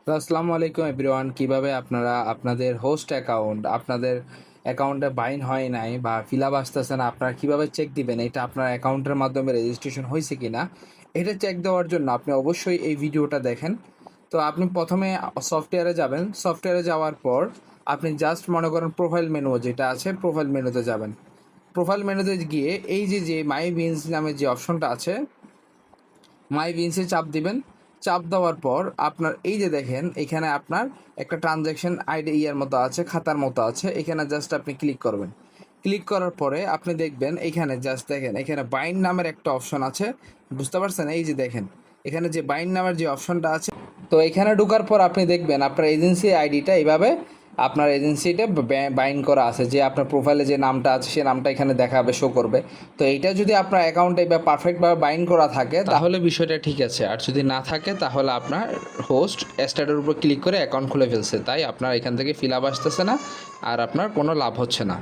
তো আসসালামু আলাইকুম এভরিওয়ান। কিভাবে আপনারা আপনাদের হোস্ট অ্যাকাউন্ট আপনাদের অ্যাকাউন্টে বাইন হয় নাই বা ফিল আপ আসতেছে না, আপনারা কীভাবে চেক দিবেন এটা আপনার অ্যাকাউন্টের মাধ্যমে রেজিস্ট্রেশন হয়েছে কি না এটা চেক দেওয়ার জন্য আপনি অবশ্যই এই ভিডিওটা দেখেন। তো আপনি প্রথমে সফটওয়্যারে যাবেন। সফটওয়্যারে যাওয়ার পর আপনি জাস্ট মনে করেন প্রোফাইল মেনু যেটা আছে, প্রোফাইল মেনুতে যাবেন। প্রোফাইল মেনুতে গিয়ে এই যে মাই বিনস নামে যে অপশনটা আছে, মাই বিনসে চাপ দিবেন। চাপ দেওয়ার পর আপনার এই যে দেখেন এখানে আপনার একটা ট্রানজ্যাকশন আইডি ইয়ার মতো আছে, খাতার মতো আছে, এখানে জাস্ট আপনি ক্লিক করবেন। ক্লিক করার পরে আপনি দেখবেন এখানে জাস্ট দেখেন এখানে বাইন্ড নামের একটা অপশন আছে। বুঝতে পারছেন? এই যে দেখেন এখানে যে বাইন্ড নামের যে অপশনটা আছে, তো এখানে ঢোকার পর আপনি দেখবেন আপনার এজেন্সি আইডিটা এইভাবে আপনার এজেন্সিটা বাইন্ড করা আছে, যে আপনার প্রোফাইলে যে নামটা আছে সে নামটা এখানে দেখাবে, শো করবে। তো এইটা যদি আপনার অ্যাকাউন্টে বা পারফেক্টভাবে বাইন্ড করা থাকে তাহলে বিষয়টা ঠিক আছে, আর যদি না থাকে তাহলে আপনার হোস্ট স্টার্টের উপর ক্লিক করে অ্যাকাউন্ট খুলে ফেলছে, তাই আপনার এখান থেকে ফিল আপ আসতেছে না আর আপনার কোনো লাভ হচ্ছে না।